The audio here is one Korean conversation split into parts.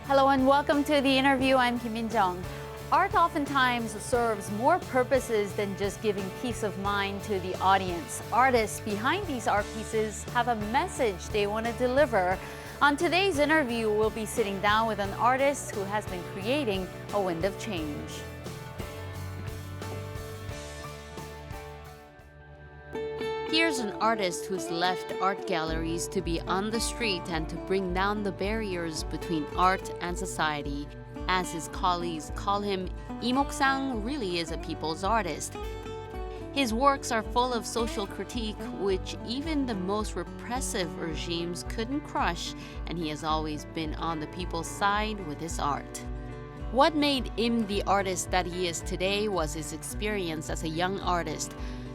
Hello and welcome to the interview. I'm Kim Min-jung. Art oftentimes serves more purposes than just giving peace of mind to the audience. Artists behind these art pieces have a message they want to deliver. On today's interview, we'll be sitting down with an artist who has been creating a wind of change. Here's an artist who's left art galleries to be on the street and to bring down the barriers between art and society. As his colleagues call him, Lee Mok-sang really is a people's artist. His works are full of social critique, which even the most repressive regimes couldn't crush, and he has always been on the people's side with his art. What made him the artist that he is today was his experience as a young artist.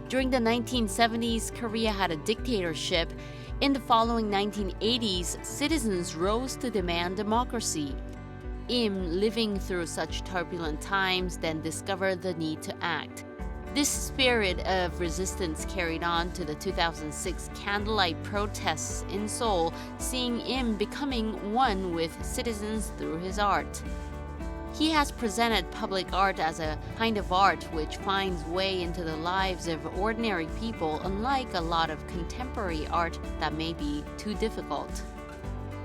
During the 1970s, Korea had a dictatorship. In the following 1980s, citizens rose to demand democracy. Im, living through such turbulent times, then discovered the need to act. This spirit of resistance carried on to the 2006 candlelight protests in Seoul, seeing Im becoming one with citizens through his art. He has presented public art as a kind of art which finds way into the lives of ordinary people, unlike a lot of contemporary art that may be too difficult.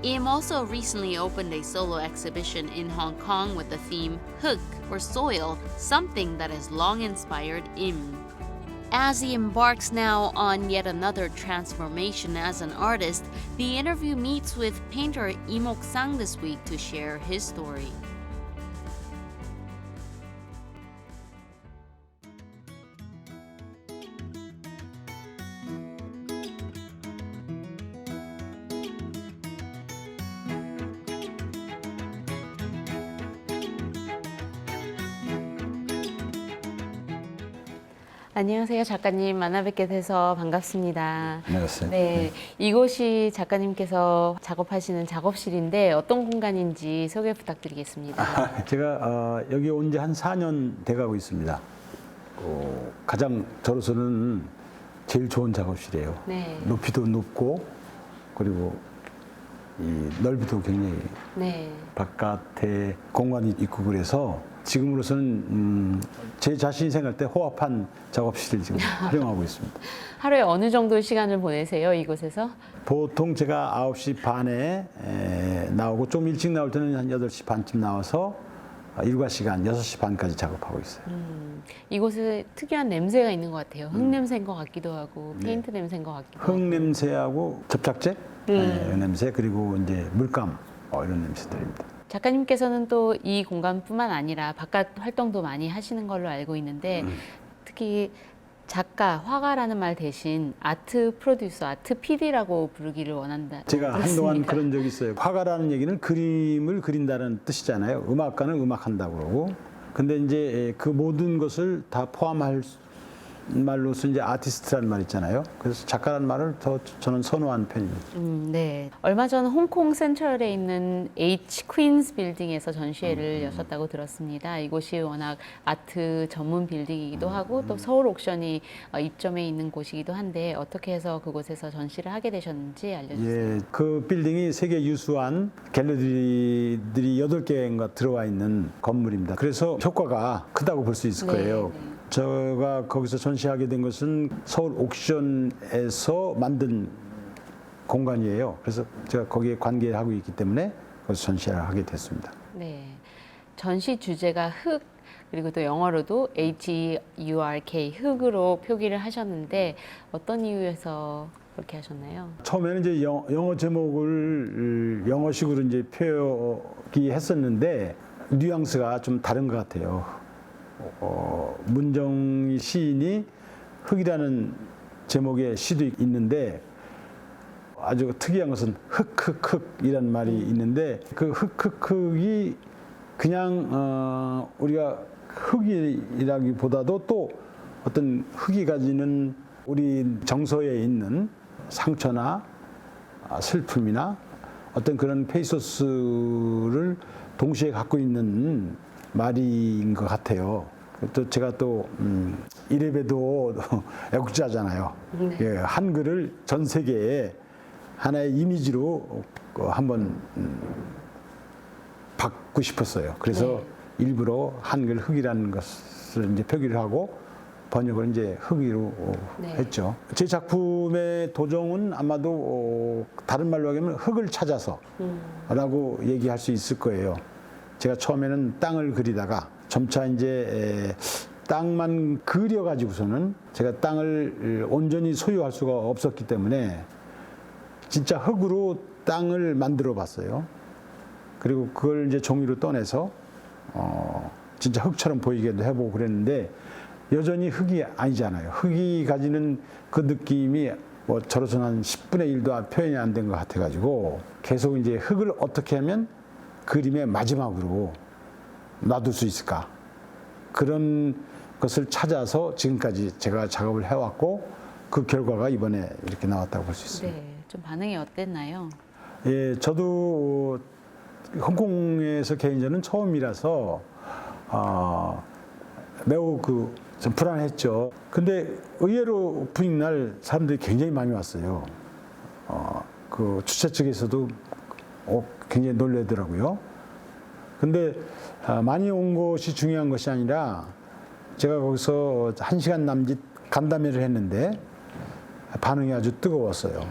Im also recently opened a solo exhibition in Hong Kong with the theme 흙, or soil, something that has long inspired Im. As he embarks now on yet another transformation as an artist, the interview meets with painter Lee Mok-sang this week to share his story. 안녕하세요, 작가님. 만나 뵙게 돼서 반갑습니다. 안녕하세요. 네, 이곳이 작가님께서 작업하시는 작업실인데 어떤 공간인지 소개 부탁드리겠습니다. 제가 여기 온 지 한 4년 돼가고 있습니다. 가장 저로서는 제일 좋은 작업실이에요. 네. 높이도 높고 그리고 이 넓이도 굉장히 네. 바깥에 공간이 있고 그래서 지금으로서는 제 자신이 생각할 때 호합한 작업실을 지금 활용하고 있습니다. 하루에 어느 정도 시간을 보내세요, 이곳에서? 보통 제가 9시 반에 나오고 좀 일찍 나올 때는 한 8시 반쯤 나와서 일과 시간 6시 반까지 작업하고 있어요. 이곳에 특이한 냄새가 있는 것 같아요. 흙 냄새인 것 같기도 하고 페인트 냄새인 것 같기도 하고. 흙 냄새하고 접착제 냄새 그리고 이제 물감 이런 냄새들입니다. 작가님께서는 또 이 공간뿐만 아니라 바깥 활동도 많이 하시는 걸로 알고 있는데 특히 작가, 화가라는 말 대신 아트 프로듀서, 아트 PD라고 부르기를 원한다. 제가 한동안 그런 적이 있어요. 화가라는 얘기는 그림을 그린다는 뜻이잖아요. 음악가는 음악한다고 그러고. 근데 이제 그 모든 것을 다 포함할 말로서 이제 아티스트라는 말 있잖아요. 그래서 작가라는 말을 더 저는 선호하는 편입니다. 네. 얼마 전 홍콩 센트럴에 있는 H 퀸스 빌딩에서 전시회를 여셨다고 들었습니다. 이곳이 워낙 아트 전문 빌딩이기도 하고 또 서울 옥션이 입점해 있는 곳이기도 한데 어떻게 해서 그곳에서 전시를 하게 되셨는지 알려주세요. 예, 그 빌딩이 세계 유수한 갤러리들이 8개인가 들어와 있는 건물입니다. 그래서 효과가 크다고 볼 수 있을 거예요. 네. 제가 거기서 전시하게 된 것은 서울 옥션에서 만든 공간이에요. 그래서 제가 거기에 관계하고 있기 때문에 거기서 전시를 하게 됐습니다. 네. 전시 주제가 흙, 그리고 또 영어로도 HURK, 흙으로 표기를 하셨는데 어떤 이유에서 그렇게 하셨나요? 처음에는 이제 영어 제목을 영어식으로 이제 표기했었는데 뉘앙스가 좀 다른 것 같아요. 문정희 시인이 흙이라는 제목의 시도 있는데 아주 특이한 것은 흙이라는 말이 있는데 그 흙이 그냥 우리가 흙이라기보다도 또 어떤 흙이 가지는 우리 정서에 있는 상처나 슬픔이나 어떤 그런 페이소스를 동시에 갖고 있는 말인 것 같아요. 또 제가 또 이래봬도 애국자잖아요. 네. 예, 한글을 전 세계에 하나의 이미지로 한번 받고 싶었어요. 그래서 일부러 한글 흑이라는 것을 이제 표기를 하고 번역을 이제 흑이로 했죠. 제 작품의 도정은 아마도 다른 말로 하면 흑을 찾아서라고 얘기할 수 있을 거예요. 제가 처음에는 땅을 그리다가 점차 이제 땅만 그려가지고서는 제가 땅을 온전히 소유할 수가 없었기 때문에 진짜 흙으로 땅을 만들어 봤어요. 그리고 그걸 이제 종이로 떠내서 진짜 흙처럼 보이게도 해보고 그랬는데 여전히 흙이 아니잖아요. 흙이 가지는 그 느낌이 뭐 저로서는 한 10분의 1도 표현이 안 된 것 같아가지고 계속 이제 흙을 어떻게 하면 그림의 마지막으로 놔둘 수 있을까. 그런 것을 찾아서 지금까지 제가 작업을 해왔고 그 결과가 이번에 이렇게 나왔다고 볼 수 있습니다. 네, 좀 반응이 어땠나요? 예, 저도 홍콩에서 개인전은 처음이라서 매우 좀 불안했죠. 근데 의외로 오프닝 날 사람들이 굉장히 많이 왔어요. 그 주최 측에서도 굉장히 놀라더라고요. 근데 많이 온 것이 중요한 것이 아니라 제가 거기서 1시간 남짓 간담회를 했는데 반응이 아주 뜨거웠어요.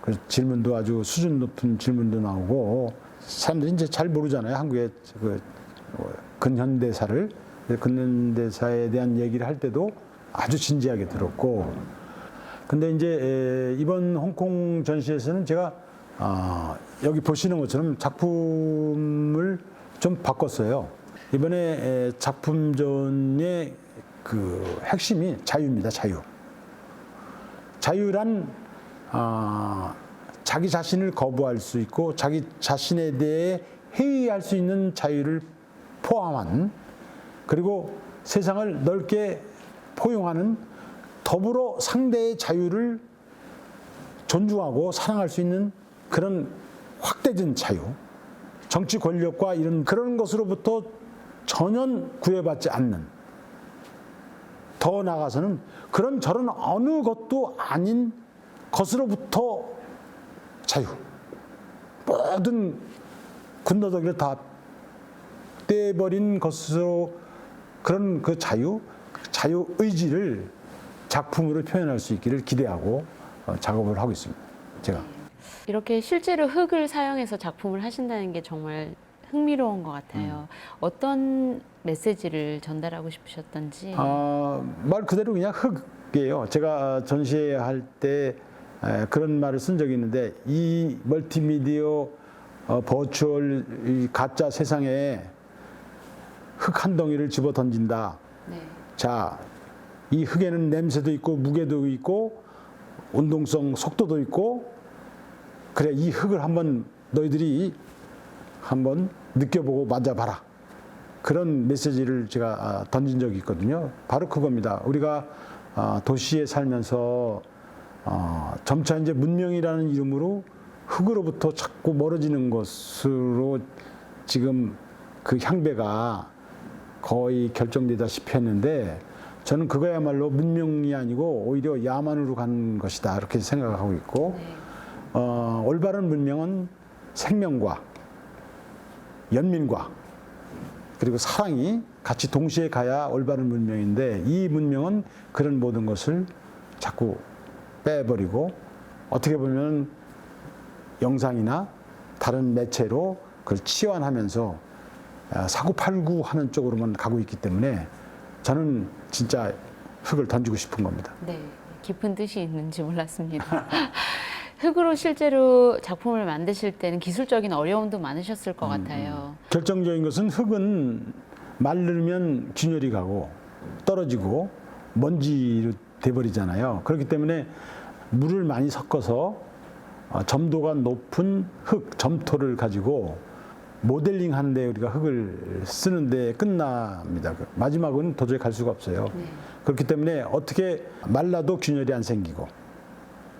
그래서 질문도 아주 수준 높은 질문도 나오고 사람들이 이제 잘 모르잖아요. 한국의 그 근현대사를. 근현대사에 대한 얘기를 할 때도 아주 진지하게 들었고 근데 이제 이번 홍콩 전시에서는 제가 여기 보시는 것처럼 작품을 좀 바꿨어요. 이번에 작품전의 그 핵심이 자유입니다. 자유. 자유란 자기 자신을 거부할 수 있고 자기 자신에 대해 회의할 수 있는 자유를 포함한 그리고 세상을 넓게 포용하는 더불어 상대의 자유를 존중하고 사랑할 수 있는 그런 확대된 자유, 정치 권력과 이런 그런 것으로부터 전혀 구애받지 않는 더 나아가서는 그런 저런 어느 것도 아닌 것으로부터 자유, 모든 군더더기를 다 떼버린 것으로 그런 그 자유 의지를 작품으로 표현할 수 있기를 기대하고 작업을 하고 있습니다. 제가. 이렇게 실제로 흙을 사용해서 작품을 하신다는 게 정말 흥미로운 것 같아요. 어떤 메시지를 전달하고 싶으셨던지. 말 그대로 그냥 흙이에요. 제가 전시할 때 그런 말을 쓴 적이 있는데 이 멀티미디어 버추얼 이 가짜 세상에 흙 한 덩이를 집어 던진다. 네. 자, 이 흙에는 냄새도 있고 무게도 있고 운동성 속도도 있고 그래 이 흙을 한번 너희들이 한번 느껴보고 만져봐라. 그런 메시지를 제가 던진 적이 있거든요. 바로 그겁니다. 우리가 도시에 살면서 점차 이제 문명이라는 이름으로 흙으로부터 자꾸 멀어지는 것으로 지금 그 향배가 거의 결정되다시피 했는데 저는 그거야말로 문명이 아니고 오히려 야만으로 가는 것이다 이렇게 생각하고 있고 올바른 문명은 생명과 연민과 그리고 사랑이 같이 동시에 가야 올바른 문명인데 이 문명은 그런 모든 것을 자꾸 빼버리고 어떻게 보면 영상이나 다른 매체로 그걸 치환하면서 사고팔구 하는 쪽으로만 가고 있기 때문에 저는 진짜 흙을 던지고 싶은 겁니다. 네, 깊은 뜻이 있는지 몰랐습니다. 흙으로 실제로 작품을 만드실 때는 기술적인 어려움도 많으셨을 것 같아요. 결정적인 것은 흙은 마르면 균열이 가고 떨어지고 먼지로 돼버리잖아요. 그렇기 때문에 물을 많이 섞어서 점도가 높은 흙, 점토를 가지고 모델링 하는데 우리가 흙을 쓰는데 끝납니다. 마지막은 도저히 갈 수가 없어요. 네. 그렇기 때문에 어떻게 말라도 균열이 안 생기고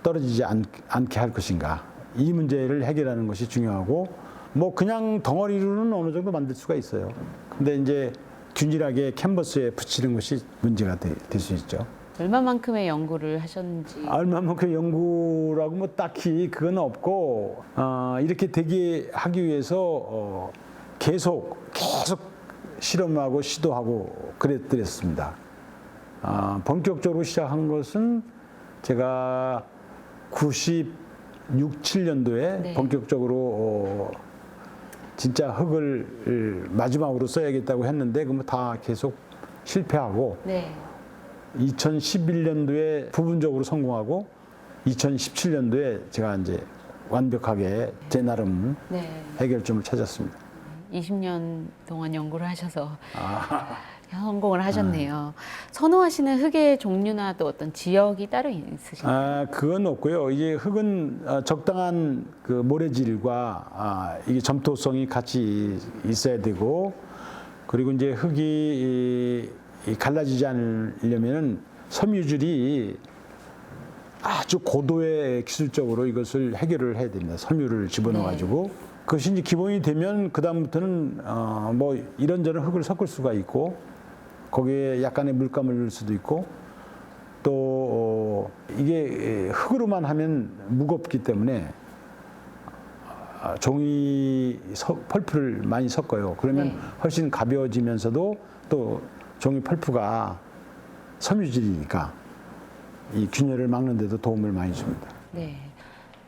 떨어지지 않게 할 것인가. 이 문제를 해결하는 것이 중요하고 뭐 그냥 덩어리로는 어느 정도 만들 수가 있어요. 근데 이제 균일하게 캔버스에 붙이는 것이 문제가 될 수 있죠. 얼마만큼의 연구를 하셨는지. 얼마만큼 연구라고 뭐 딱히 그건 없고 이렇게 되게 하기 위해서 계속 실험하고 시도하고 그랬습니다. 본격적으로 시작한 것은 제가 96, 7년도에 네. 본격적으로 진짜 흙을 마지막으로 써야겠다고 했는데 그뭐 다 계속 실패하고 네. 2011년도에 부분적으로 성공하고 2017년도에 제가 이제 완벽하게 제 나름 네. 해결점을 찾았습니다. 20년 동안 연구를 하셔서 성공을 하셨네요. 선호하시는 흙의 종류나 또 어떤 지역이 따로 있으신가요? 그건 없고요. 이게 흙은 적당한 그 모래질과 이게 점토성이 같이 있어야 되고, 그리고 이제 흙이 갈라지지 않으려면은 섬유질이 아주 고도의 기술적으로 이것을 해결을 해야 됩니다. 섬유를 집어넣어 가지고 그것이 이제 기본이 되면 그 다음부터는 뭐 이런저런 흙을 섞을 수가 있고 거기에 약간의 물감을 넣을 수도 있고 또 이게 흙으로만 하면 무겁기 때문에 종이 펄프를 많이 섞어요. 그러면 네. 훨씬 가벼워지면서도 또 종이 펄프가 섬유질이니까 이 균열을 막는 데도 도움을 많이 줍니다. 네.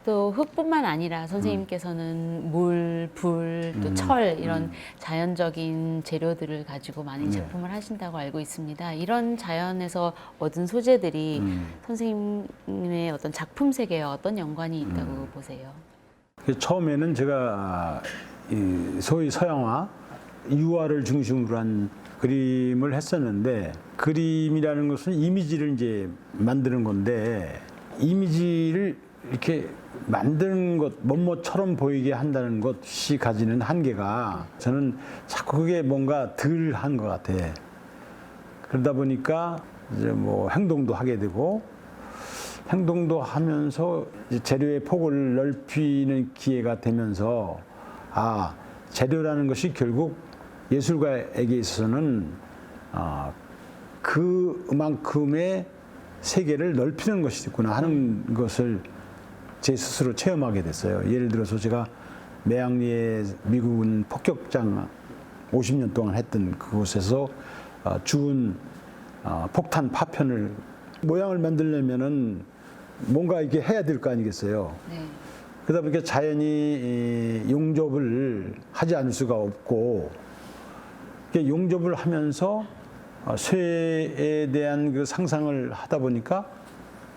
또 흙뿐만 아니라 선생님께서는 물, 불, 또 철 이런 자연적인 재료들을 가지고 많이 작품을 하신다고 알고 있습니다. 이런 자연에서 얻은 소재들이 선생님의 어떤 작품 세계에 어떤 연관이 있다고 보세요? 처음에는 제가 이 소위 서양화, 유화를 중심으로 한 그림을 했었는데 그림이라는 것은 이미지를 이제 만드는 건데 이미지를 이렇게 만드는 것, 뭐뭐처럼 보이게 한다는 것이 가지는 한계가 저는 자꾸 그게 뭔가 덜 한 것 같아. 그러다 보니까 이제 뭐 행동도 하게 되고 행동도 하면서 이제 재료의 폭을 넓히는 기회가 되면서 재료라는 것이 결국 예술가에게 있어서는 그만큼의 세계를 넓히는 것이 있구나 하는 것을 제 스스로 체험하게 됐어요. 예를 들어서 제가 매앙리에 미국은 폭격장 50년 동안 했던 그곳에서 주운 폭탄 파편을 모양을 만들려면은 뭔가 이렇게 해야 될 거 아니겠어요. 네. 그러다 보니까 자연히 용접을 하지 않을 수가 없고 용접을 하면서 쇠에 대한 그 상상을 하다 보니까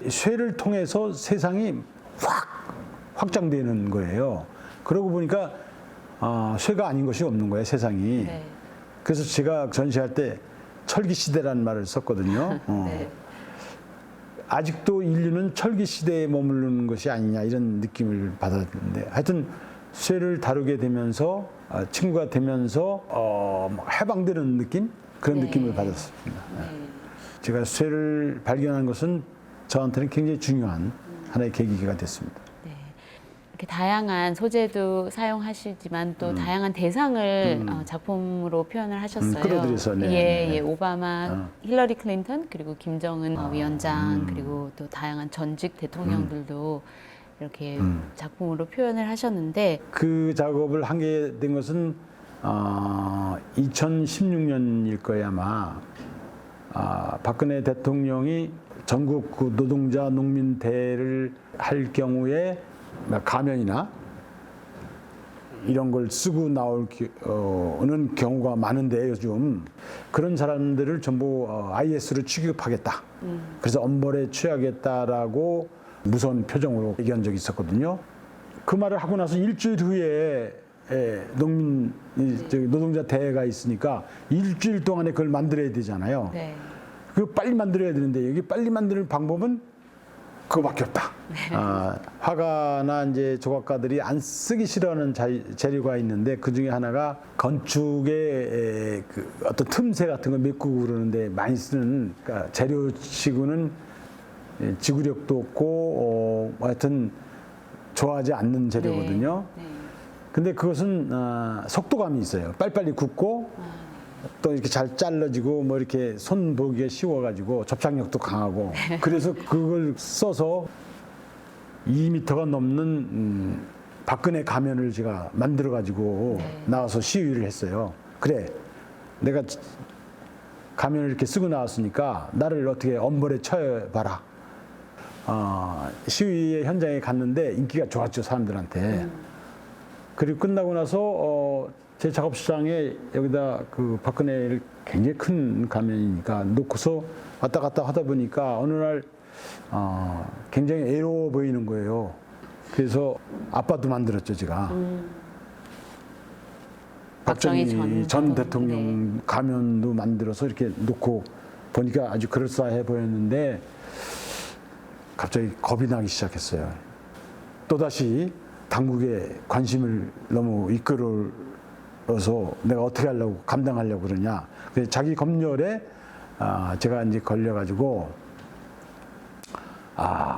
쇠를 통해서 세상이 확장되는 거예요. 그러고 보니까 쇠가 아닌 것이 없는 거예요, 세상이. 네. 그래서 제가 전시할 때 철기 시대라는 말을 썼거든요. 네. 아직도 인류는 철기 시대에 머무르는 것이 아니냐 이런 느낌을 받았는데 하여튼 쇠를 다루게 되면서 친구가 되면서 해방되는 느낌? 그런 네. 느낌을 받았습니다. 네. 제가 쇠를 발견한 것은 저한테는 굉장히 중요한 하나의 계기가 됐습니다. 네. 이렇게 다양한 소재도 사용하시지만 또 다양한 대상을 작품으로 표현을 하셨어요. 끌어들여서, 네. 예, 오바마, 힐러리 클린턴, 그리고 김정은 위원장, 그리고 또 다양한 전직 대통령들도 이렇게 작품으로 표현을 하셨는데 그 작업을 하게 된 것은 2016년일 거예요 아마. 박근혜 대통령이 전국 그 노동자 농민 대회를 할 경우에 가면이나 이런 걸 쓰고 나오는 경우가 많은데 요즘 그런 사람들을 전부 IS로 취급하겠다. 그래서 엄벌에 취하겠다라고 무서운 표정으로 얘기한 적이 있었거든요. 그 말을 하고 나서 일주일 후에 농민 노동자 대회가 있으니까 일주일 동안에 그걸 만들어야 되잖아요. 네. 그거 빨리 만들어야 되는데 여기 빨리 만드는 방법은 그거밖에 없다. 화가나 이제 조각가들이 안 쓰기 싫어하는 재료가 있는데 그 중에 하나가 건축의 그 어떤 틈새 같은 거 메꾸고 그러는데 많이 쓰는 그러니까 재료치고는 지구력도 없고 하여튼 좋아하지 않는 재료거든요. 네. 근데 그것은 속도감이 있어요. 빨리빨리 굽고 또 이렇게 잘 잘라지고 뭐 이렇게 손 보기에 쉬워가지고 접착력도 강하고 그래서 그걸 써서 2m가 넘는 박근혜 가면을 제가 만들어가지고 나와서 시위를 했어요. 그래, 내가 가면을 이렇게 쓰고 나왔으니까 나를 어떻게 엄벌에 처해봐라. 시위 현장에 갔는데 인기가 좋았죠, 사람들한테. 그리고 끝나고 나서 제 작업실장에 여기다 그 박근혜를 굉장히 큰 가면이니까 놓고서 왔다 갔다 하다 보니까 어느 날 굉장히 애로워 보이는 거예요. 그래서 아빠도 만들었죠, 제가. 박정희 전 대통령 가면도 만들어서 이렇게 놓고 보니까 아주 그럴싸해 보였는데 갑자기 겁이 나기 시작했어요. 또다시 당국의 관심을 너무 이끌어서 내가 어떻게 하려고 감당하려고 그러냐. 그래서 자기 검열에 제가 이제 걸려가지고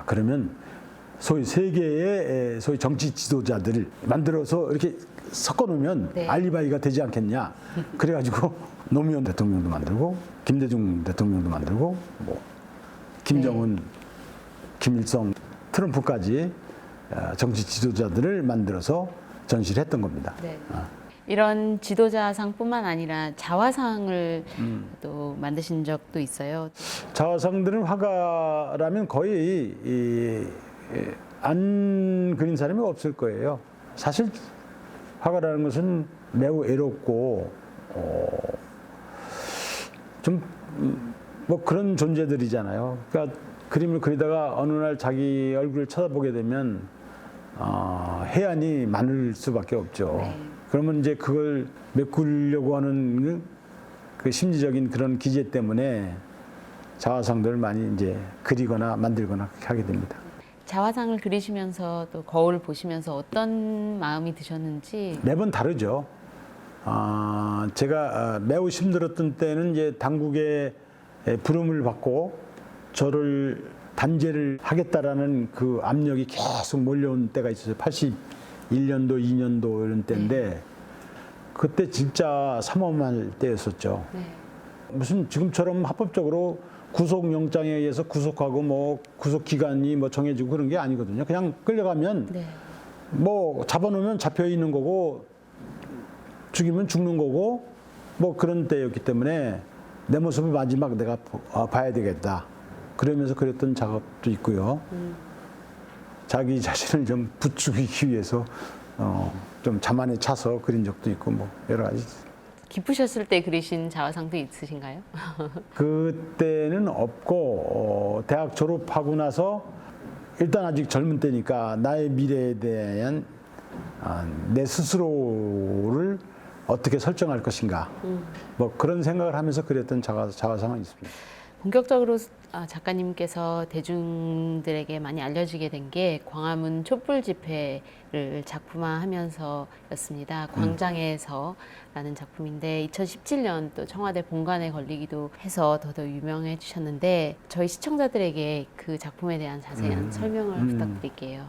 그러면 소위 세계의 소위 정치 지도자들을 만들어서 이렇게 섞어놓으면 알리바이가 되지 않겠냐. 그래가지고 노무현 대통령도 만들고 김대중 대통령도 만들고 뭐 김정은, 김일성, 트럼프까지 정치 지도자들을 만들어서 전시를 했던 겁니다. 이런 지도자상뿐만 아니라 자화상을 또 만드신 적도 있어요. 자화상들은 화가라면 거의 안 그린 사람이 없을 거예요. 사실 화가라는 것은 매우 애롭고 좀 뭐 그런 존재들이잖아요. 그러니까 그림을 그리다가 어느 날 자기 얼굴을 쳐다보게 되면 해안이 많을 수밖에 없죠. 그러면 이제 그걸 메꾸려고 하는 그 심리적인 그런 기제 때문에 자화상들을 많이 이제 그리거나 만들거나 하게 됩니다. 자화상을 그리시면서 또 거울을 보시면서 어떤 마음이 드셨는지? 매번 다르죠. 제가 매우 힘들었던 때는 이제 당국의 부름을 받고 저를 단죄를 하겠다라는 그 압력이 계속 몰려온 때가 있었어요. 81년도, 2년도 이런 때인데 그때 진짜 삼엄할 때였었죠. 무슨 지금처럼 합법적으로 구속영장에 의해서 구속하고 뭐 구속기간이 뭐 정해지고 그런 게 아니거든요. 그냥 끌려가면 뭐 잡아놓으면 잡혀 있는 거고 죽이면 죽는 거고 뭐 그런 때였기 때문에 내 모습을 마지막 내가 봐야 되겠다. 그러면서 그랬던 작업도 있고요. 자기 자신을 좀 부추기기 위해서 좀 자만에 차서 그린 적도 있고 뭐 여러 가지. 기쁘셨을 때 그리신 자화상도 있으신가요? 그때는 없고 대학 졸업하고 나서 일단 아직 젊은 때니까 나의 미래에 대한 내 스스로를 어떻게 설정할 것인가 뭐 그런 생각을 하면서 그렸던 자화상은 있습니다. 본격적으로 작가님께서 대중들에게 많이 알려지게 된 게 광화문 촛불 집회를 작품화하면서였습니다. 광장에서라는 작품인데 2017년 또 청와대 본관에 걸리기도 해서 더더 유명해지셨는데 저희 시청자들에게 그 작품에 대한 자세한 설명을 부탁드릴게요.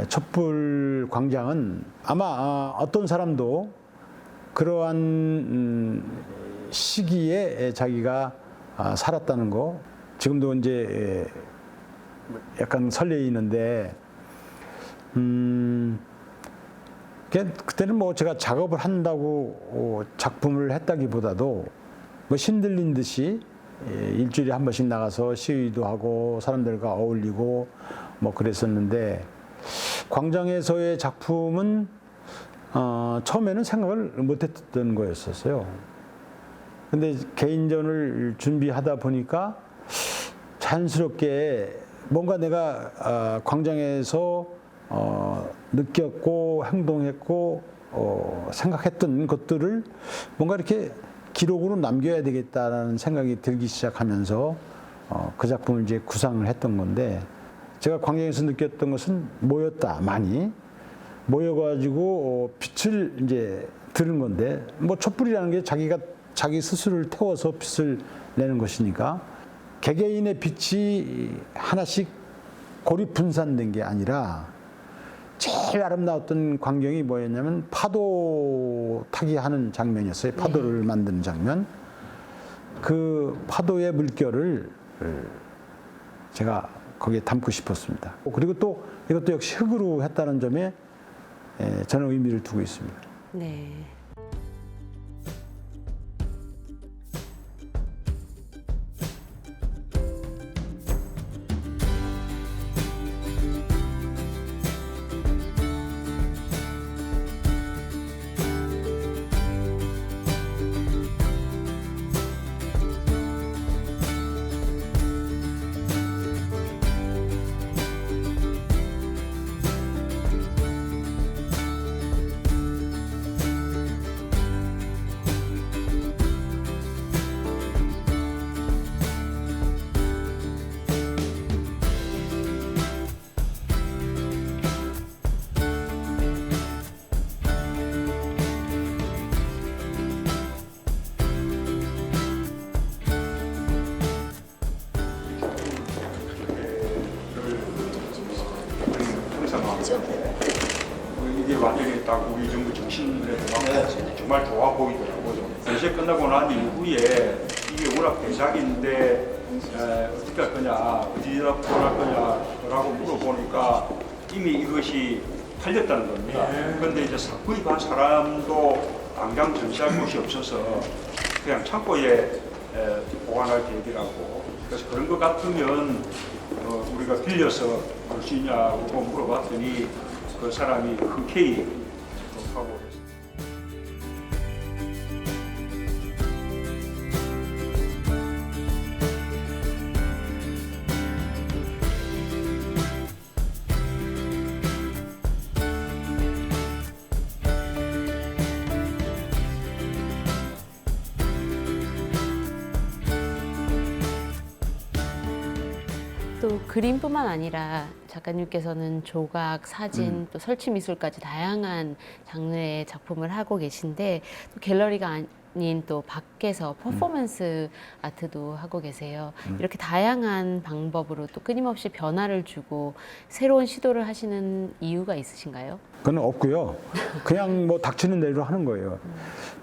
촛불 광장은 아마 어떤 사람도 그러한 시기에 자기가 살았다는 거 지금도 이제 약간 설레이는데 그때는 뭐 제가 작업을 한다고 작품을 했다기보다도 뭐 신들린 듯이 일주일에 한 번씩 나가서 시위도 하고 사람들과 어울리고 뭐 그랬었는데 광장에서의 작품은 처음에는 생각을 못했던 거였었어요. 근데 개인전을 준비하다 보니까 자연스럽게 뭔가 내가 광장에서 느꼈고 행동했고 생각했던 것들을 뭔가 이렇게 기록으로 남겨야 되겠다라는 생각이 들기 시작하면서 그 작품을 이제 구상을 했던 건데 제가 광장에서 느꼈던 것은 모였다 많이 모여가지고 빛을 이제 들은 건데 뭐 촛불이라는 게 자기 스스로를 태워서 빛을 내는 것이니까 개개인의 빛이 하나씩 고립 분산된 게 아니라 제일 아름다웠던 광경이 뭐였냐면 파도 타기 하는 장면이었어요. 파도를 만드는 장면. 그 파도의 물결을 제가 거기에 담고 싶었습니다. 그리고 또 이것도 역시 흙으로 했다는 점에 저는 의미를 두고 있습니다. 네. 이게 완전히 딱 우리 정부 정신에 맞고 정말 좋아 보이더라고요. 전시회 끝나고 난 이후에 이게 워낙 대작인데 어떻게 할 거냐, 어디다 보낼 거냐라고 물어보니까 이미 이것이 팔렸다는 겁니다. 그런데 이제 구입한 사람도 당장 전시할 곳이 없어서 그냥 창고에 보관할 계획이라고. 그래서 그런 것 같으면 우리가 빌려서 볼 수 있냐고 물어봤더니 그 사람이 흔쾌히 하고 또 그림뿐만 아니라 작가님께서는 조각, 사진, 또 설치 미술까지 다양한 장르의 작품을 하고 계신데 또 갤러리가 아닌 또 밖에서 퍼포먼스 아트도 하고 계세요. 이렇게 다양한 방법으로 또 끊임없이 변화를 주고 새로운 시도를 하시는 이유가 있으신가요? 그건 없고요. 그냥 뭐 닥치는 대로 하는 거예요.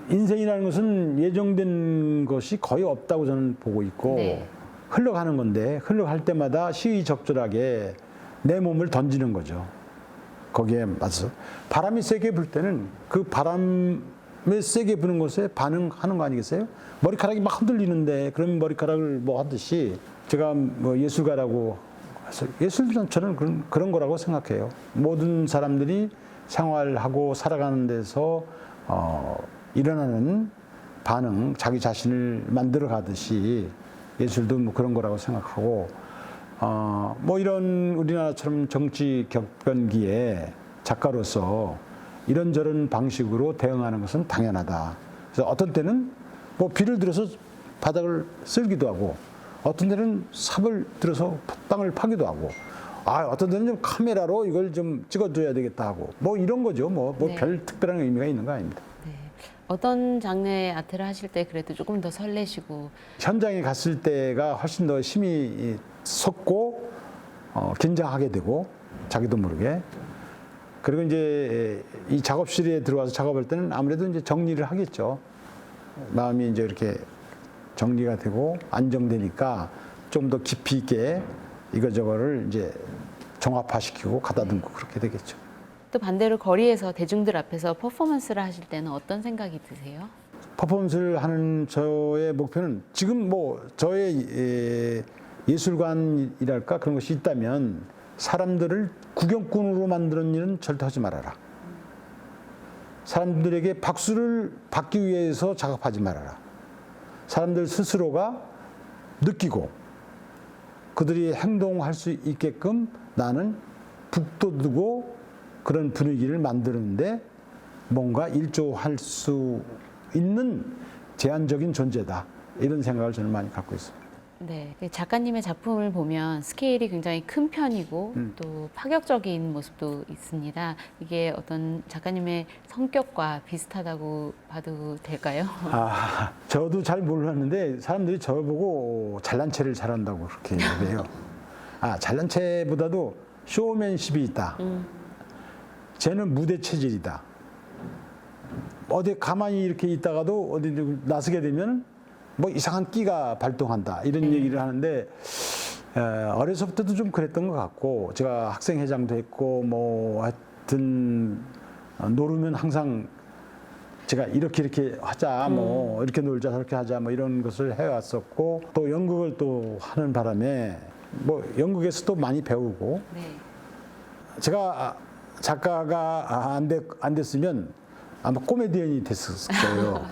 인생이라는 것은 예정된 것이 거의 없다고 저는 보고 있고 네. 흘러가는 건데 흘러갈 때마다 시의적절하게 내 몸을 던지는 거죠. 거기에 맞서 바람이 세게 불 때는 그 바람을 세게 부는 것에 반응하는 거 아니겠어요? 머리카락이 막 흔들리는데 그런 머리카락을 뭐 하듯이 제가 뭐 예술가라고 해서 예술도 저는 그런 거라고 생각해요. 모든 사람들이 생활하고 살아가는 데서 일어나는 반응, 자기 자신을 만들어 가듯이 예술도 뭐 그런 거라고 생각하고 뭐 이런 우리나라처럼 정치 격변기에 작가로서 이런저런 방식으로 대응하는 것은 당연하다. 그래서 어떤 때는 뭐 비를 들어서 바닥을 쓸기도 하고 어떤 때는 삽을 들어서 땅을 파기도 하고 어떤 때는 좀 카메라로 이걸 좀 찍어줘야 되겠다 하고 뭐 이런 거죠. 뭐 별 특별한 의미가 있는 거 아닙니다. 어떤 장르의 아트를 하실 때 그래도 조금 더 설레시고 현장에 갔을 때가 훨씬 더 힘이 솟고 긴장하게 되고 자기도 모르게 그리고 이제 이 작업실에 들어와서 작업할 때는 아무래도 이제 정리를 하겠죠. 마음이 이제 이렇게 정리가 되고 안정되니까 좀 더 깊이 있게 이거저거를 이제 종합화시키고 가다듬고 그렇게 되겠죠. 또 반대로 거리에서 대중들 앞에서 퍼포먼스를 하실 때는 어떤 생각이 드세요? 퍼포먼스를 하는 저의 목표는 지금 뭐 저의 예술관이랄까 그런 것이 있다면 사람들을 구경꾼으로 만드는 일은 절대 하지 말아라. 사람들에게 박수를 받기 위해서 작업하지 말아라. 사람들 스스로가 느끼고 그들이 행동할 수 있게끔 나는 북돋우고 그런 분위기를 만드는데 뭔가 일조할 수 있는 제한적인 존재다. 이런 생각을 저는 많이 갖고 있습니다. 네, 작가님의 작품을 보면 스케일이 굉장히 큰 편이고 또 파격적인 모습도 있습니다. 이게 어떤 작가님의 성격과 비슷하다고 봐도 될까요? 저도 잘 몰랐는데 사람들이 저보고 잘난 체를 잘한다고 그렇게 얘기해요. 잘난 체보다도 쇼맨십이 있다. 쟤는 무대 체질이다. 어디 가만히 이렇게 있다가도 어디 나서게 되면 뭐 이상한 끼가 발동한다 이런 얘기를 하는데 어려서부터도 좀 그랬던 것 같고 제가 학생회장도 했고 뭐 하여튼 놀으면 항상 제가 이렇게 하자 뭐 이렇게 놀자 저렇게 하자 뭐 이런 것을 해왔었고 또 연극을 또 하는 바람에 뭐 연극에서도 많이 배우고 네. 제가 작가가 안 됐으면 아마 코미디언이 됐을 거예요.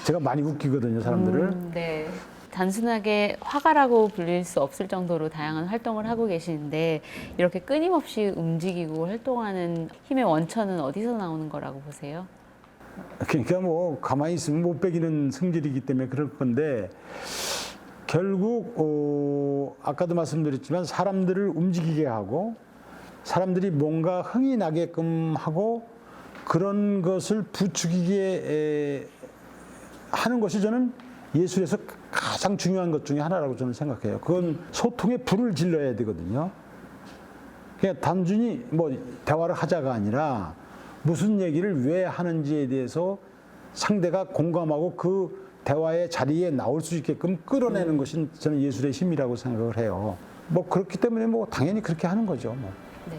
제가 많이 웃기거든요, 사람들을. 네. 단순하게 화가라고 불릴 수 없을 정도로 다양한 활동을 하고 계시는데 이렇게 끊임없이 움직이고 활동하는 힘의 원천은 어디서 나오는 거라고 보세요? 그러니까 뭐 가만히 있으면 못 배기는 성질이기 때문에 그럴 건데 결국 아까도 말씀드렸지만 사람들을 움직이게 하고 사람들이 뭔가 흥이 나게끔 하고 그런 것을 부추기게 하는 것이 저는 예술에서 가장 중요한 것 중에 하나라고 저는 생각해요. 그건 소통의 불을 질러야 되거든요. 그냥 단순히 뭐 대화를 하자가 아니라 무슨 얘기를 왜 하는지에 대해서 상대가 공감하고 그 대화의 자리에 나올 수 있게끔 끌어내는 것이 저는 예술의 힘이라고 생각을 해요. 뭐 그렇기 때문에 뭐 당연히 그렇게 하는 거죠. 뭐. 네.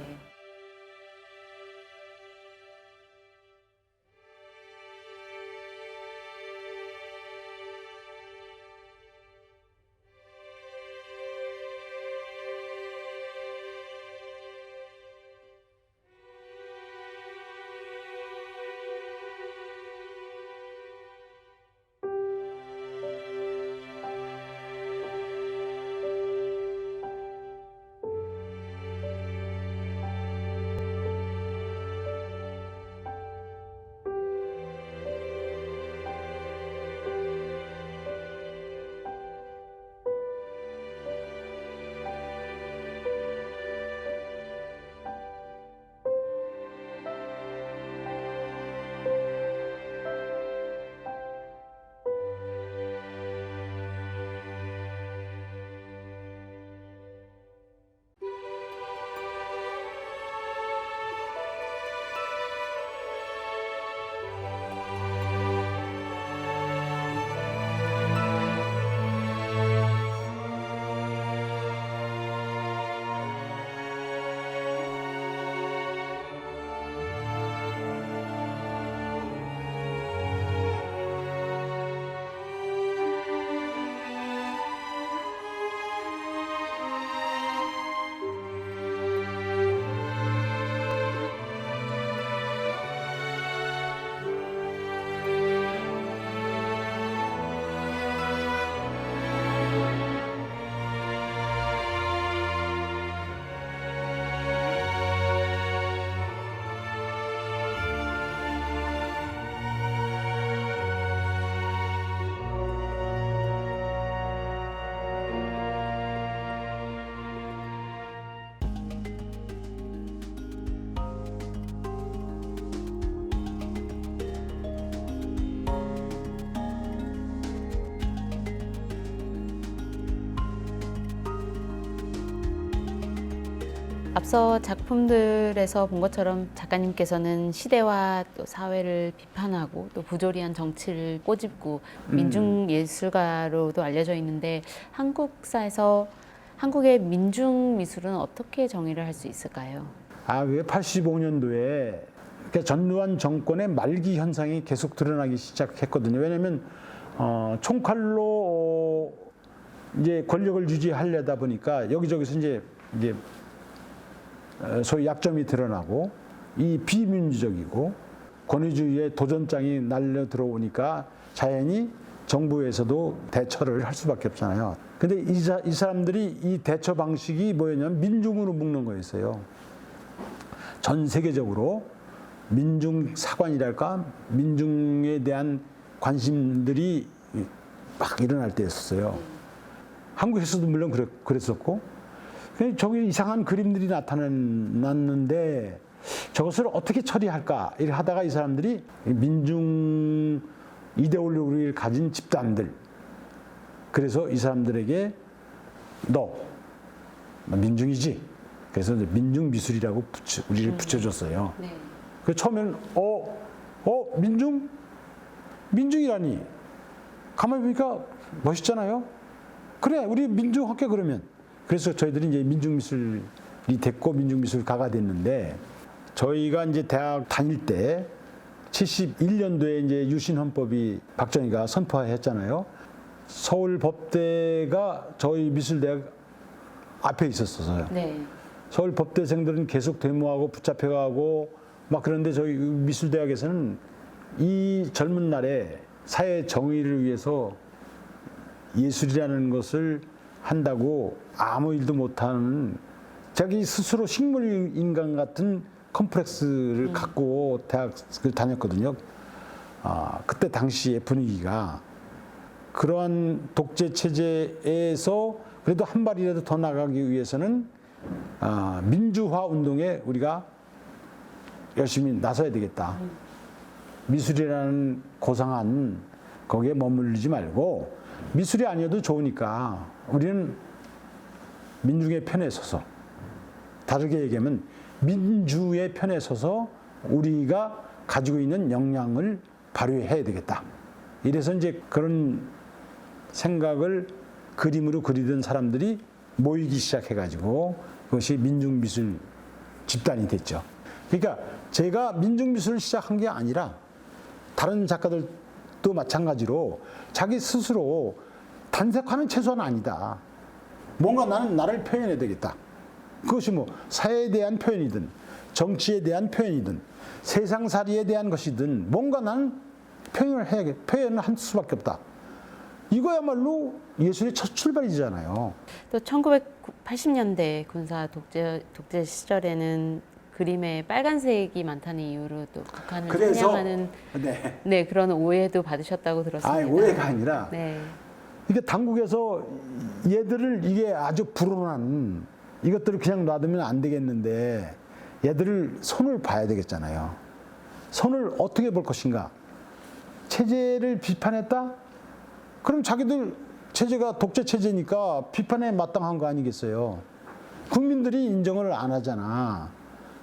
앞서 작품들에서 본 것처럼 작가님께서는 시대와 또 사회를 비판하고 또 부조리한 정치를 꼬집고 민중 예술가로도 알려져 있는데 한국사에서 한국의 민중 미술은 어떻게 정의를 할 수 있을까요? 왜 85년도에 전두환 정권의 말기 현상이 계속 드러나기 시작했거든요. 왜냐하면 총칼로 이제 권력을 유지하려다 보니까 여기저기서 이제 소위 약점이 드러나고 이 비민주적이고 권위주의의 도전장이 날려 들어오니까 자연히 정부에서도 대처를 할 수밖에 없잖아요. 근데 이 사람들이 이 대처 방식이 뭐였냐면 민중으로 묶는 거였어요. 전 세계적으로 민중 사관이랄까 민중에 대한 관심들이 막 일어날 때였어요. 한국에서도 물론 그랬었고 저기 이상한 그림들이 나타났는데 저것을 어떻게 처리할까 이렇게 하다가 이 사람들이 민중 이데올로기를 가진 집단들 그래서 이 사람들에게 너 민중이지 그래서 민중 미술이라고 우리를 붙여줬어요. 네. 그 처음에는 민중? 민중이라니. 가만히 보니까 멋있잖아요. 그래, 우리 민중학교 그러면. 그래서 저희들이 이제 민중미술이 됐고 민중미술가가 됐는데 저희가 이제 대학 다닐 때 71년도에 이제 유신헌법이 박정희가 선포했잖아요. 서울법대가 저희 미술대학 앞에 있었어요. 네. 서울법대생들은 계속 데모하고 붙잡혀가고 막 그런데 저희 미술대학에서는 이 젊은 날에 사회 정의를 위해서 예술이라는 것을 한다고 아무 일도 못하는 자기 스스로 식물인간 같은 컴플렉스를 갖고 대학을 다녔거든요. 그때 당시의 분위기가 그러한 독재 체제에서 그래도 한 발이라도 더 나가기 위해서는 민주화 운동에 우리가 열심히 나서야 되겠다. 미술이라는 고상한 거기에 머물리지 말고 미술이 아니어도 좋으니까 우리는 민중의 편에 서서 다르게 얘기하면 민주의 편에 서서 우리가 가지고 있는 역량을 발휘해야 되겠다. 이래서 이제 그런 생각을 그림으로 그리던 사람들이 모이기 시작해가지고 그것이 민중미술 집단이 됐죠. 그러니까 제가 민중미술을 시작한 게 아니라 다른 작가들도 마찬가지로 자기 스스로 단색화는 최소한 아니다. 뭔가 나는 나를 표현해야 되겠다. 그것이 뭐 사회에 대한 표현이든 정치에 대한 표현이든 세상살이에 대한 것이든 뭔가 나는 표현을 할 수밖에 없다. 이거야말로 예술의 첫 출발이잖아요. 또 1980년대 군사 독재 시절에는 그림에 빨간색이 많다는 이유로 또 북한을 찬양하는 네, 그런 오해도 받으셨다고 들었습니다. 아니, 오해가 아니라 네. 이게 당국에서 얘들을 이게 아주 불온한 이것들을 그냥 놔두면 안 되겠는데 얘들을 손을 봐야 되겠잖아요. 손을 어떻게 볼 것인가? 체제를 비판했다? 그럼 자기들 체제가 독재 체제니까 비판에 마땅한 거 아니겠어요? 국민들이 인정을 안 하잖아.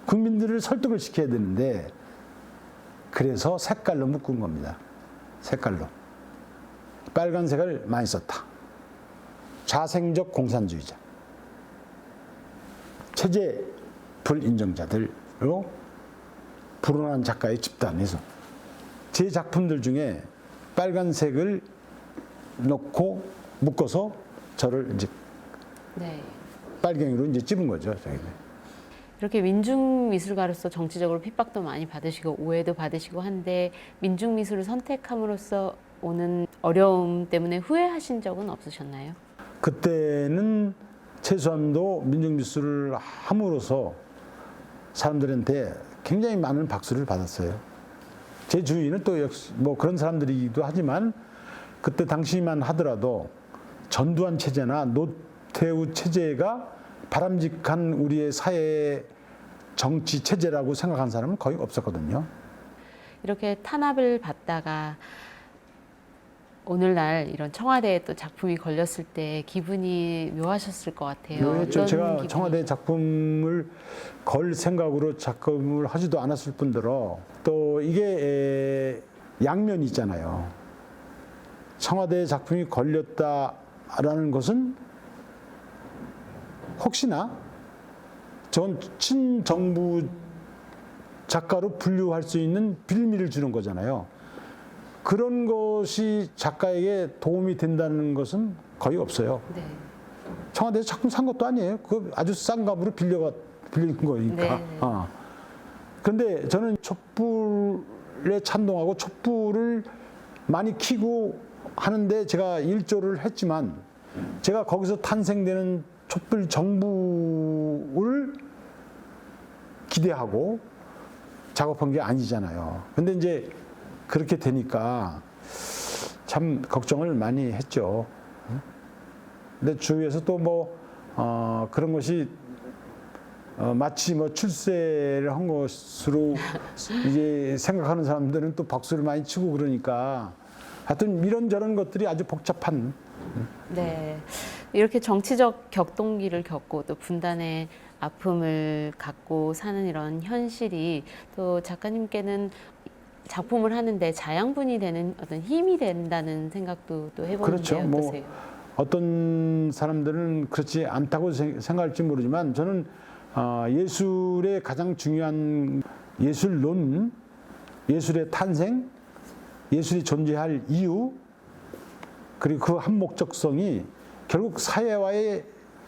국민들을 설득을 시켜야 되는데 그래서 색깔로 묶은 겁니다. 색깔로. 빨간색을 많이 썼다. 자생적 공산주의자. 체제 불인정자들로 불온한 작가의 집단에서 제 작품들 중에 빨간색을 넣고 묶어서 저를 이제 네. 빨갱이로 이제 찝은 거죠. 저희는. 이렇게 민중미술가로서 정치적으로 핍박도 많이 받으시고 오해도 받으시고 한데 민중미술을 선택함으로써 오는 어려움 때문에 후회하신 적은 없으셨나요? 그때는 최소한도 민중미술을 함으로써 사람들한테 굉장히 많은 박수를 받았어요. 제 주위는 또 역시 뭐 그런 사람들이기도 하지만 그때 당시만 하더라도 전두환 체제나 노태우 체제가 바람직한 우리의 사회 정치 체제라고 생각한 사람은 거의 없었거든요. 이렇게 탄압을 받다가 오늘날 이런 청와대에 또 작품이 걸렸을 때 기분이 묘하셨을 것 같아요. 묘했죠. 제가 기분이... 청와대 작품을 걸 생각으로 작품을 하지도 않았을 뿐더러 또 이게 양면이 있잖아요. 청와대 작품이 걸렸다라는 것은 혹시나 전 친정부 작가로 분류할 수 있는 빌미를 주는 거잖아요. 그런 것이 작가에게 도움이 된다는 것은 거의 없어요. 네. 청와대에서 작품 산 것도 아니에요. 그 아주 싼 값으로 빌린 거니까. 네. 그런데 저는 촛불에 찬동하고 촛불을 많이 켜고 하는데 제가 일조를 했지만 제가 거기서 탄생되는 촛불 정부를 기대하고 작업한 게 아니잖아요. 근데 이제 그렇게 되니까 참 걱정을 많이 했죠. 근데 주위에서 또 뭐 그런 것이 마치 뭐 출세를 한 것으로 이제 생각하는 사람들은 또 박수를 많이 치고 그러니까 하여튼 이런저런 것들이 아주 복잡한. 네. 이렇게 정치적 격동기를 겪고 또 분단의 아픔을 갖고 사는 이런 현실이 또 작가님께는 작품을 하는데 자양분이 되는 어떤 힘이 된다는 생각도 또 해보는데 그렇죠. 어떠세요? 어떤 사람들은 그렇지 않다고 생각할지 모르지만 저는 예술의 가장 중요한 예술론, 예술의 탄생, 예술이 존재할 이유, 그리고 그 한목적성이 결국 사회와의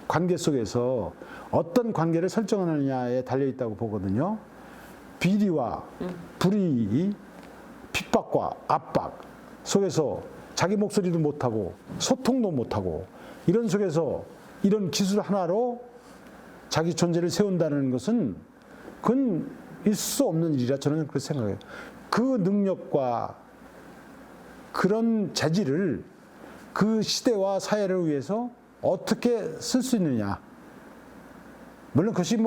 관계 속에서 어떤 관계를 설정하느냐에 달려 있다고 보거든요. 비리와 불이익, 핍박과 압박 속에서 자기 목소리도 못하고 소통도 못하고 이런 속에서 이런 기술 하나로 자기 존재를 세운다는 것은 그건 있을 수 없는 일이라 저는 그렇게 생각해요. 그 능력과 그런 재질을 그 시대와 사회를 위해서 어떻게 쓸 수 있느냐. 물론 그것이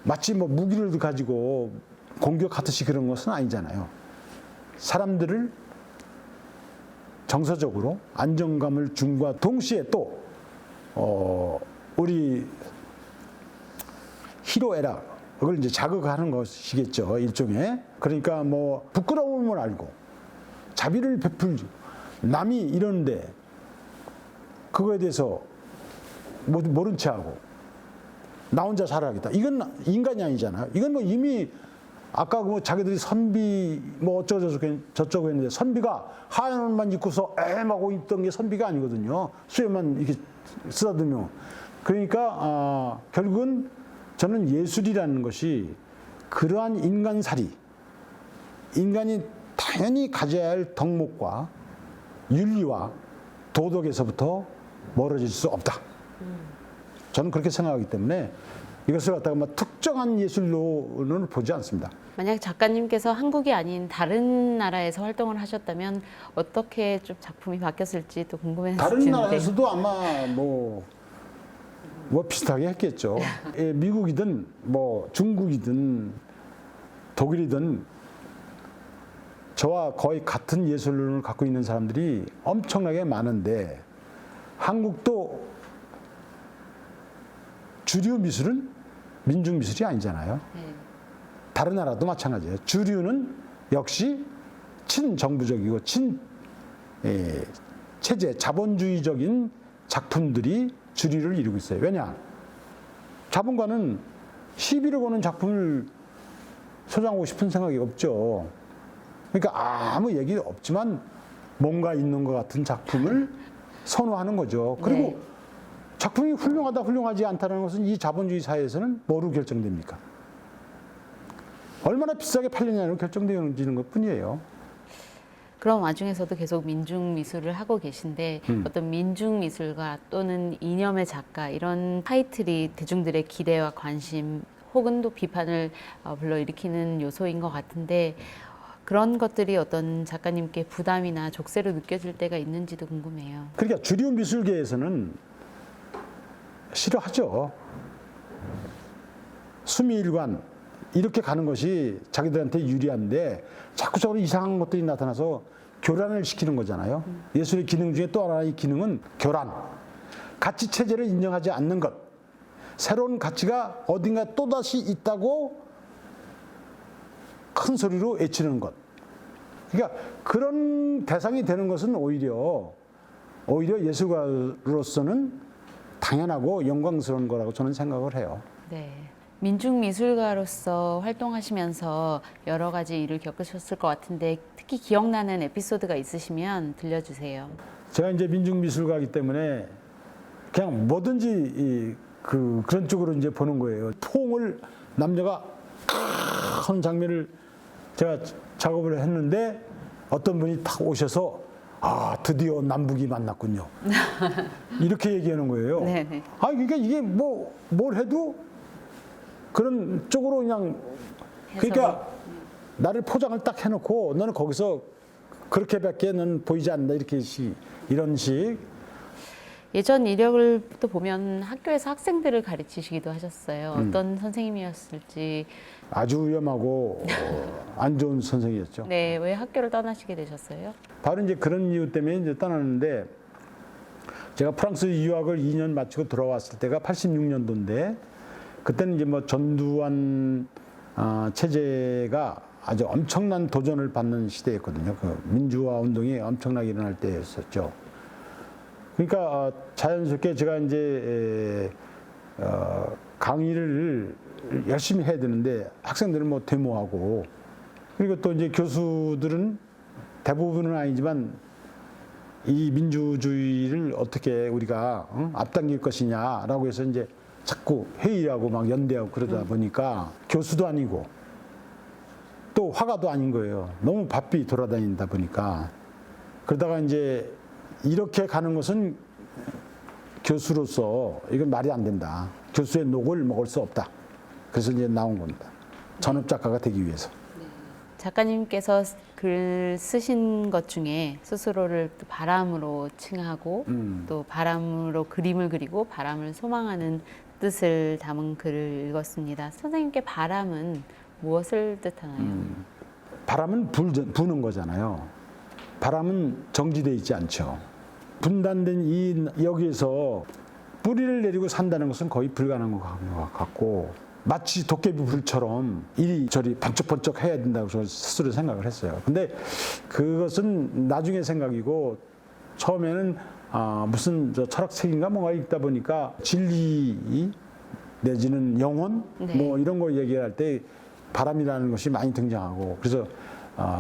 마치 무기를 가지고 공격하듯이 그런 것은 아니잖아요. 사람들을 정서적으로 안정감을 줌과 동시에 또 우리 희로애락을 이제 자극하는 것이겠죠, 일종의. 그러니까 부끄러움을 알고 자비를 베풀고 남이 이러는데 그거에 대해서 모른 체하고 나 혼자 살아야겠다. 이건 인간이 아니잖아요. 이건 이미 아까 자기들이 선비 저쩌고 했는데 선비가 하얀 옷만 입고서 애하고 있던 게 선비가 아니거든요. 수염만 이렇게 쓰다듬으면. 그러니까 결국은 저는 예술이라는 것이 그러한 인간살이, 인간이 당연히 가져야 할 덕목과 윤리와 도덕에서부터 멀어질 수 없다. 저는 그렇게 생각하기 때문에 이것을 갖다가 특정한 예술로는 보지 않습니다. 만약 작가님께서 한국이 아닌 다른 나라에서 활동을 하셨다면 어떻게 좀 작품이 바뀌었을지 또 궁금해지는데. 다른 나라에서도 아마 비슷하게 했겠죠. 예, 미국이든 중국이든 독일이든 저와 거의 같은 예술론을 갖고 있는 사람들이 엄청나게 많은데 한국도 주류 미술은 민중 미술이 아니잖아요. 다른 나라도 마찬가지예요. 주류는 역시 친정부적이고 체제, 자본주의적인 작품들이 주류를 이루고 있어요. 왜냐? 자본가는 시비를 거는 작품을 소장하고 싶은 생각이 없죠. 그러니까 아무 얘기 없지만 뭔가 있는 것 같은 작품을 선호하는 거죠. 그리고 네. 작품이 훌륭하다 훌륭하지 않다는 것은 이 자본주의 사회에서는 뭐로 결정됩니까? 얼마나 비싸게 팔리냐로 결정되어지는 것뿐이에요. 그런 와중에서도 계속 민중 미술을 하고 계신데 어떤 민중 미술가 또는 이념의 작가 이런 타이틀이 대중들의 기대와 관심 혹은 또 비판을 불러일으키는 요소인 것 같은데 그런 것들이 어떤 작가님께 부담이나 족쇄로 느껴질 때가 있는지도 궁금해요. 그러니까 주류 미술계에서는 싫어하죠. 수미일관 이렇게 가는 것이 자기들한테 유리한데 자꾸 이상한 것들이 나타나서 교란을 시키는 거잖아요. 예술의 기능 중에 또 하나의 기능은 교란. 가치 체제를 인정하지 않는 것. 새로운 가치가 어딘가 또다시 있다고 큰 소리로 외치는 것. 그러니까 그런 대상이 되는 것은 오히려 예술가로서는 당연하고 영광스러운 거라고 저는 생각을 해요. 네. 민중미술가로서 활동하시면서 여러 가지 일을 겪으셨을 것 같은데 특히 기억나는 에피소드가 있으시면 들려주세요. 제가 이제 민중미술가이기 때문에 그냥 뭐든지 그런 쪽으로 이제 보는 거예요. 포옹을 남녀가 하는 장면을 제가 작업을 했는데 어떤 분이 탁 오셔서 드디어 남북이 만났군요. 이렇게 얘기하는 거예요. 네네. 그러니까 이게 뭘 해도 그런 쪽으로 그냥 그러니까 나를 포장을 딱 해놓고 너는 거기서 그렇게밖에 는 보이지 않는다 이런 식. 예전 이력을 또 보면 학교에서 학생들을 가르치시기도 하셨어요. 어떤 선생님이었을지. 아주 위험하고 안 좋은 선생이었죠. 네, 왜 학교를 떠나시게 되셨어요? 바로 이제 그런 이유 때문에 이제 떠났는데 제가 프랑스 유학을 2년 마치고 들어왔을 때가 86년도인데 그때는 이제 뭐 전두환 체제가 아주 엄청난 도전을 받는 시대였거든요. 그 민주화 운동이 엄청나게 일어날 때였었죠. 그러니까 자연스럽게 제가 이제 강의를 열심히 해야 되는데 학생들은 뭐 데모하고, 그리고 또 이제 교수들은 대부분은 아니지만 이 민주주의를 어떻게 우리가 앞당길 것이냐라고 해서 이제 자꾸 회의하고 막 연대하고 그러다 보니까 교수도 아니고 또 화가도 아닌 거예요. 너무 바삐 돌아다닌다 보니까. 그러다가 이제 이렇게 가는 것은 교수로서 이건 말이 안 된다. 교수의 녹을 먹을 수 없다. 그래서 이제 나온 겁니다. 전업 작가가 되기 위해서. 작가님께서 글 쓰신 것 중에 스스로를 또 바람으로 칭하고 또 바람으로 그림을 그리고 바람을 소망하는 뜻을 담은 글을 읽었습니다. 선생님께 바람은 무엇을 뜻하나요? 바람은 부는 거잖아요. 바람은 정지되어 있지 않죠. 분단된 이 여기에서 뿌리를 내리고 산다는 것은 거의 불가능한 것 같고, 마치 도깨비 불처럼 이리저리 번쩍번쩍 해야 된다고 저 스스로 생각을 했어요. 근데 그것은 나중에 생각이고, 처음에는 무슨 저 철학책인가 뭔가 읽다 보니까 진리 내지는 영혼 뭐 이런 거 얘기할 때 바람이라는 것이 많이 등장하고, 그래서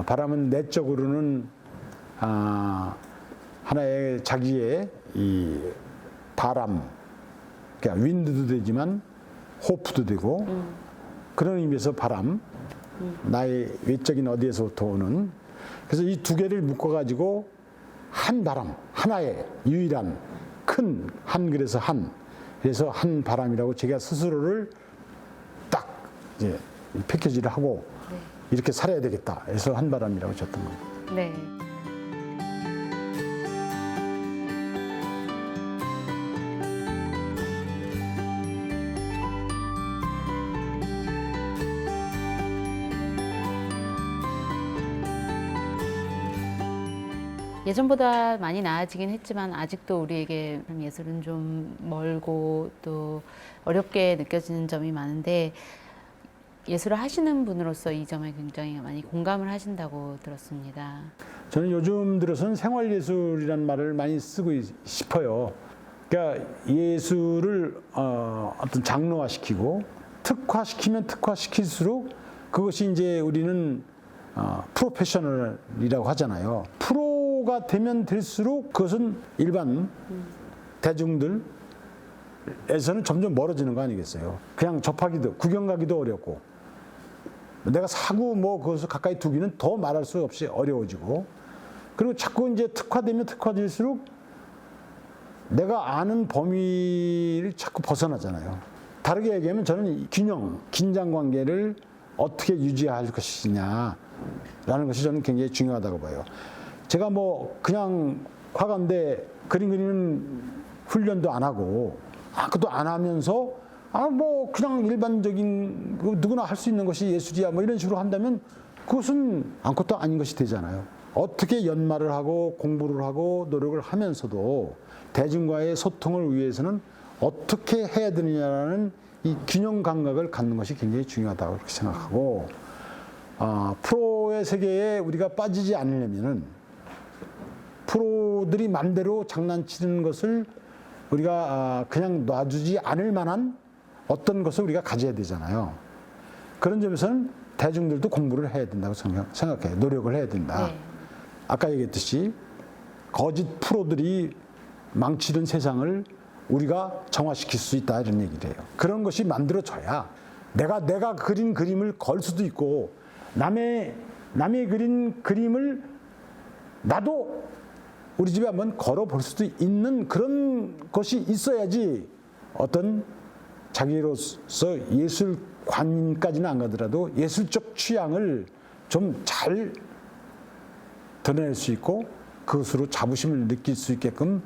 바람은 내적으로는 하나의 자기의 이 바람, 그러니까 윈드도 되지만 호프도 되고 그런 의미에서 바람, 나의 외적인 어디에서부터 오는. 그래서 이 두 개를 묶어가지고 한 바람, 하나의 유일한 큰 한글에서 한, 그래서 한 바람이라고 제가 스스로를 딱 이제 패키지를 하고 이렇게 살아야 되겠다. 그래서 한 바람이라고 줬던 겁니다. 네. 예전보다 많이 나아지긴 했지만 아직도 우리에게 예술은 좀 멀고 또 어렵게 느껴지는 점이 많은데, 예술을 하시는 분으로서 이 점에 굉장히 많이 공감을 하신다고 들었습니다. 저는 요즘 들어서는 생활예술이라는 말을 많이 쓰고 싶어요. 그러니까 예술을 어떤 장르화시키고 특화시키면 특화시킬수록 그것이 이제 우리는 프로페셔널이라고 하잖아요. 프로가 되면 될수록 그것은 일반 대중들에서는 점점 멀어지는 거 아니겠어요. 그냥 접하기도, 구경 가기도 어렵고, 내가 사고 뭐 그것을 가까이 두기는 더 말할 수 없이 어려워지고, 그리고 자꾸 이제 특화되면 특화될수록 내가 아는 범위를 자꾸 벗어나잖아요. 다르게 얘기하면 저는 균형, 긴장 관계를 어떻게 유지할 것이냐라는 것이 저는 굉장히 중요하다고 봐요. 제가 뭐 그냥 화가인데 그림 그리는 훈련도 안 하고 그것도 안 하면서 뭐 그냥 일반적인 누구나 할 수 있는 것이 예술이야 뭐 이런 식으로 한다면 그것은 아무것도 아닌 것이 되잖아요. 어떻게 연말을 하고 공부를 하고 노력을 하면서도 대중과의 소통을 위해서는 어떻게 해야 되느냐라는 이 균형 감각을 갖는 것이 굉장히 중요하다고 그렇게 생각하고, 프로의 세계에 우리가 빠지지 않으려면은 프로들이 맘대로 장난치는 것을 우리가 그냥 놔두지 않을 만한 어떤 것을 우리가 가져야 되잖아요. 그런 점에서는 대중들도 공부를 해야 된다고 생각해요. 노력을 해야 된다. 네. 아까 얘기했듯이 거짓 프로들이 망치는 세상을 우리가 정화시킬 수 있다 이런 얘기를 해요. 그런 것이 만들어져야 내가 그린 그림을 걸 수도 있고, 남의 그린 그림을 나도 우리 집에 한번 걸어볼 수도 있는 그런 것이 있어야지 어떤 자기로서 예술관까지는 안 가더라도 예술적 취향을 좀 잘 드러낼 수 있고 그것으로 자부심을 느낄 수 있게끔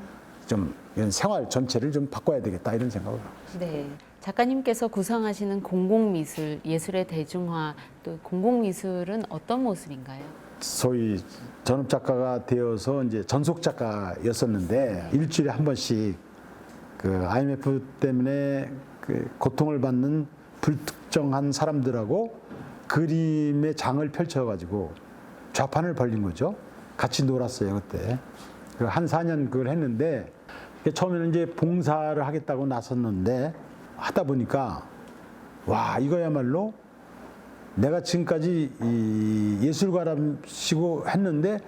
좀 이런 생활 전체를 좀 바꿔야 되겠다 이런 생각을 하고 있습니다. 네. 작가님께서 구상하시는 공공미술, 예술의 대중화, 또 공공미술은 어떤 모습인가요? 소위 전업 작가가 되어서 이제 전속 작가였었는데 일주일에 한 번씩 그 IMF 때문에 그 고통을 받는 불특정한 사람들하고 그림의 장을 펼쳐가지고 좌판을 벌린 거죠. 같이 놀았어요 그때. 한 4년 그걸 했는데 처음에는 이제 봉사를 하겠다고 나섰는데 하다 보니까 와 이거야말로 내가 지금까지 이 예술가랍시고 했는데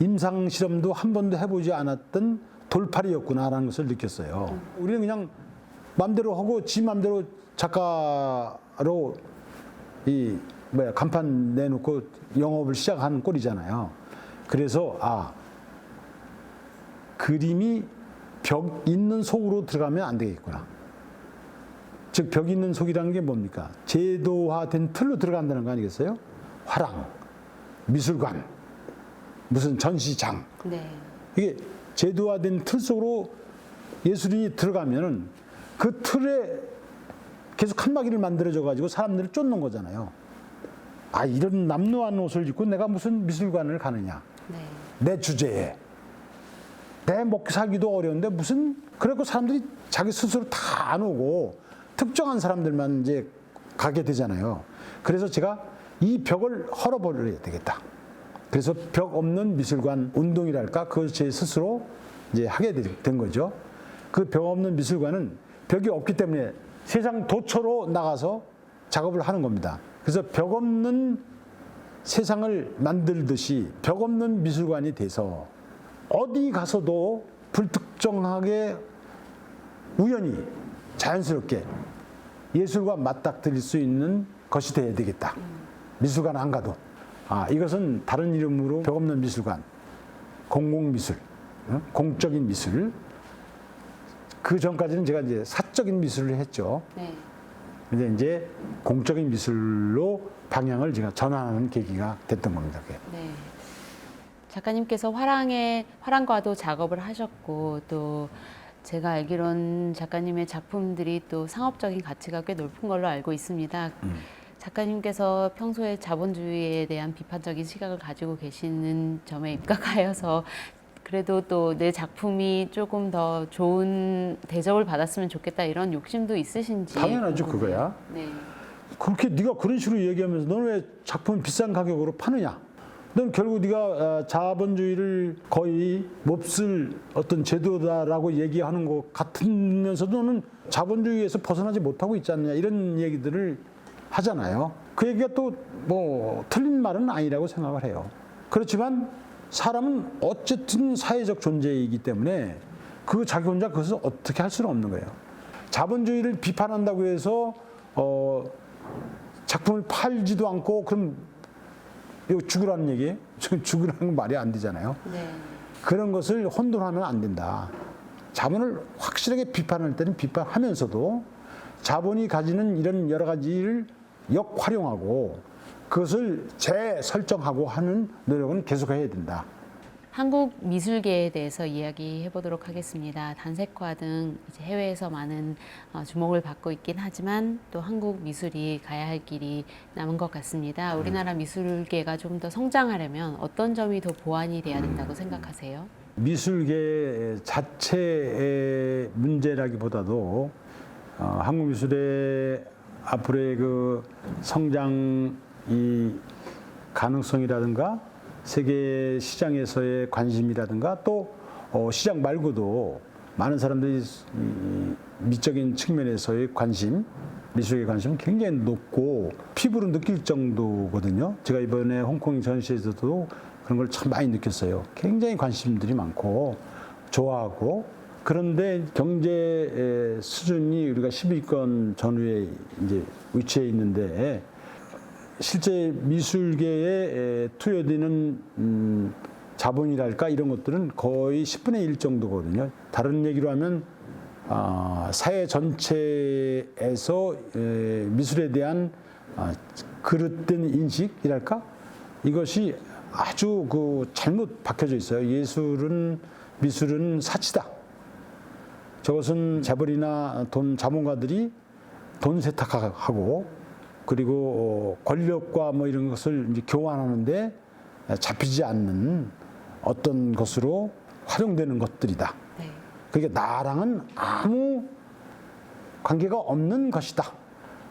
임상 실험도 한 번도 해보지 않았던 돌팔이였구나라는 것을 느꼈어요. 우리는 그냥 마음대로 하고 지 마음대로 작가로 이 간판 내놓고 영업을 시작하는 꼴이잖아요. 그래서 그림이 벽 있는 속으로 들어가면 안 되겠구나. 즉 벽 있는 속이라는 게 뭡니까? 제도화된 틀로 들어간다는 거 아니겠어요? 화랑, 미술관, 무슨 전시장. 네. 이게 제도화된 틀 속으로 예술이 들어가면은 그 틀에 계속 칸막이를 만들어줘 가지고 사람들을 쫓는 거잖아요. 이런 남루한 옷을 입고 내가 무슨 미술관을 가느냐. 네. 내 주제에. 내 먹고 살기도 어려운데 무슨, 그래고 사람들이 자기 스스로 다 안 오고 특정한 사람들만 이제 가게 되잖아요. 그래서 제가 이 벽을 헐어버려야 되겠다. 그래서 벽 없는 미술관 운동이랄까, 그걸 제 스스로 이제 하게 된 거죠. 그 벽 없는 미술관은 벽이 없기 때문에 세상 도처로 나가서 작업을 하는 겁니다. 그래서 벽 없는 세상을 만들듯이 벽 없는 미술관이 돼서 어디 가서도 불특정하게 우연히 자연스럽게 예술과 맞닥뜨릴 수 있는 것이 돼야 되겠다. 미술관 안 가도. 이것은 다른 이름으로 벽 없는 미술관, 공공미술, 공적인 미술. 그 전까지는 제가 이제 사적인 미술을 했죠. 네. 근데 이제 공적인 미술로 방향을 제가 전환하는 계기가 됐던 겁니다. 그게. 네. 작가님께서 화랑과도 작업을 하셨고, 또 제가 알기론 작가님의 작품들이 또 상업적인 가치가 꽤 높은 걸로 알고 있습니다. 작가님께서 평소에 자본주의에 대한 비판적인 시각을 가지고 계시는 점에 입각하여서 그래도 또 내 작품이 조금 더 좋은 대접을 받았으면 좋겠다 이런 욕심도 있으신지. 당연하죠, 그거야. 네. 그렇게 네가 그런 식으로 얘기하면서 너는 왜 작품 비싼 가격으로 파느냐? 넌 결국 네가 자본주의를 거의 몹쓸 어떤 제도다라고 얘기하는 것 같으면서도 너는 자본주의에서 벗어나지 못하고 있지 않느냐, 이런 얘기들을 하잖아요. 그 얘기가 또 뭐 틀린 말은 아니라고 생각을 해요. 그렇지만 사람은 어쨌든 사회적 존재이기 때문에 그 자기 혼자 그것을 어떻게 할 수는 없는 거예요. 자본주의를 비판한다고 해서 작품을 팔지도 않고 그럼 이거 죽으라는 얘기예요? 죽으라는 건 말이 안 되잖아요. 네. 그런 것을 혼돈하면 안 된다. 자본을 확실하게 비판할 때는 비판하면서도 자본이 가지는 이런 여러 가지를 역활용하고 그것을 재설정하고 하는 노력은 계속해야 된다. 한국 미술계에 대해서 이야기해 보도록 하겠습니다. 단색화 등 이제 해외에서 많은 주목을 받고 있긴 하지만 또 한국 미술이 가야 할 길이 남은 것 같습니다. 우리나라 미술계가 좀 더 성장하려면 어떤 점이 더 보완이 돼야 된다고 생각하세요? 미술계 자체의 문제라기보다도 한국 미술의 앞으로의 그 성장 이 가능성이라든가 세계 시장에서의 관심이라든가 또 시장 말고도 많은 사람들이 미적인 측면에서의 관심, 미술의 관심은 굉장히 높고 피부로 느낄 정도거든요. 제가 이번에 홍콩 전시에서도 그런 걸 참 많이 느꼈어요. 굉장히 관심들이 많고 좋아하고, 그런데 경제 수준이 우리가 10위권 전후에 이제 위치해 있는데 실제 미술계에 투여되는 자본이랄까 이런 것들은 거의 10분의 1 정도거든요. 다른 얘기로 하면 사회 전체에서 미술에 대한 그릇된 인식이랄까 이것이 아주 그 잘못 박혀져 있어요. 미술은 사치다. 저것은 재벌이나 자본가들이 돈 세탁하고 그리고 권력과 뭐 이런 것을 이제 교환하는데 잡히지 않는 어떤 것으로 활용되는 것들이다. 네. 그러니까 나랑은 아무 관계가 없는 것이다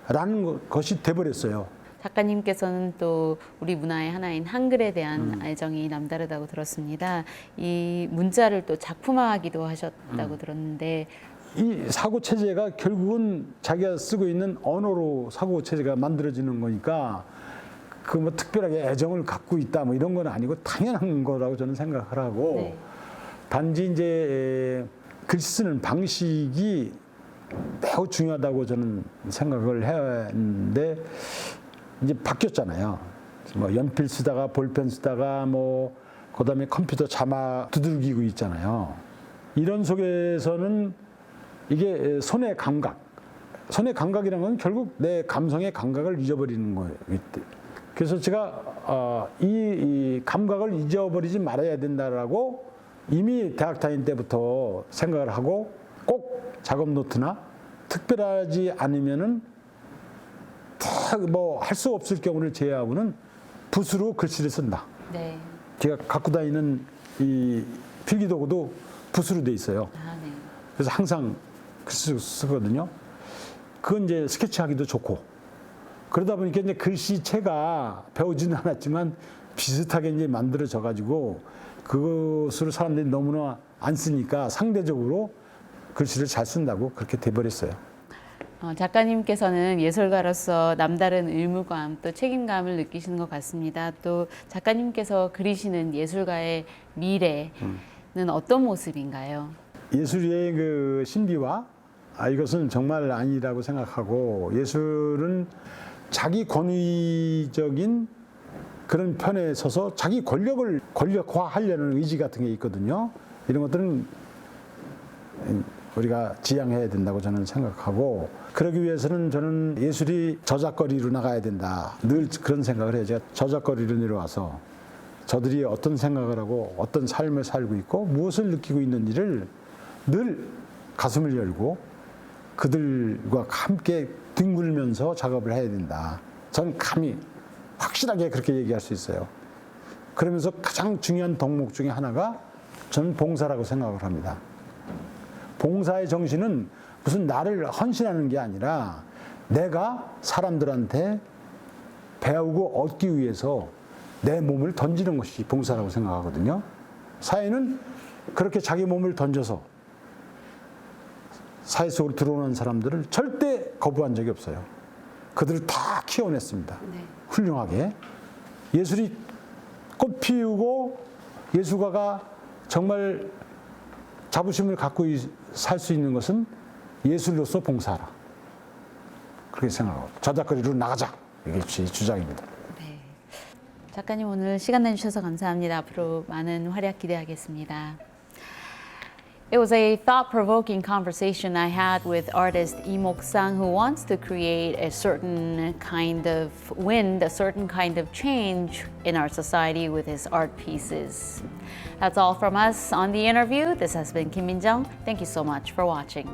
라는 것이 돼버렸어요. 작가님께서는 또 우리 문화의 하나인 한글에 대한 애정이 남다르다고 들었습니다. 이 문자를 또 작품화하기도 하셨다고 들었는데 이 사고 체제가 결국은 자기가 쓰고 있는 언어로 사고 체제가 만들어지는 거니까 그 뭐 특별하게 애정을 갖고 있다 뭐 이런 건 아니고 당연한 거라고 저는 생각을 하고 네. 단지 이제 글씨 쓰는 방식이 매우 중요하다고 저는 생각을 했는데 이제 바뀌었잖아요. 뭐 연필 쓰다가 볼펜 쓰다가 뭐 그다음에 컴퓨터 자막 두들기고 있잖아요. 이런 속에서는 이게 손의 감각이라는 건 결국 내 감성의 감각을 잊어버리는 거예요. 그래서 제가 이 감각을 잊어버리지 말아야 된다라고 이미 대학 다닐 때부터 생각을 하고 꼭 작업 노트나 특별하지 않으면은 뭐 할 수 없을 경우를 제외하고는 붓으로 글씨를 쓴다. 네. 제가 갖고 다니는 이 필기도구도 붓으로 돼 있어요. 아, 네. 그래서 항상 글씨 쓰거든요. 그건 이제 스케치하기도 좋고. 그러다 보니까 이제 글씨체가 배우지는 않았지만 비슷하게 이제 만들어져 가지고 그것으로 사람들이 너무나 안 쓰니까 상대적으로 글씨를 잘 쓴다고 그렇게 돼버렸어요. 작가님께서는 예술가로서 남다른 의무감 또 책임감을 느끼시는 것 같습니다. 또 작가님께서 그리시는 예술가의 미래는 어떤 모습인가요? 예술의 그 신비와 이것은 정말 아니라고 생각하고 예술은 자기 권위적인 그런 편에 서서 자기 권력을 권력화하려는 의지 같은 게 있거든요. 이런 것들은 우리가 지양해야 된다고 저는 생각하고 그러기 위해서는 저는 예술이 저작거리로 나가야 된다. 늘 그런 생각을 해요. 제가 저작거리로 내려와서 저들이 어떤 생각을 하고 어떤 삶을 살고 있고 무엇을 느끼고 있는지를 늘 가슴을 열고 그들과 함께 뒹굴면서 작업을 해야 된다. 저는 감히 확실하게 그렇게 얘기할 수 있어요. 그러면서 가장 중요한 덕목 중에 하나가 저는 봉사라고 생각을 합니다. 봉사의 정신은 무슨 나를 헌신하는 게 아니라 내가 사람들한테 배우고 얻기 위해서 내 몸을 던지는 것이 봉사라고 생각하거든요. 사회는 그렇게 자기 몸을 던져서 사회 속으로 들어오는 사람들을 절대 거부한 적이 없어요. 그들을 다 키워냈습니다. 네. 훌륭하게. 예술이 꽃 피우고 예술가가 정말 자부심을 갖고 살 수 있는 것은 예술로서 봉사하라. 그렇게 생각하고 저작거리로 나가자. 이게 제 주장입니다. 네. 작가님 오늘 시간 내주셔서 감사합니다. 앞으로 많은 활약 기대하겠습니다. It was a thought-provoking conversation I had with artist Lee Mok-sang, who wants to create a certain kind of wind, a certain kind of change in our society with his art pieces. That's all from us on the interview. This has been Kim Min-jung. Thank you so much for watching.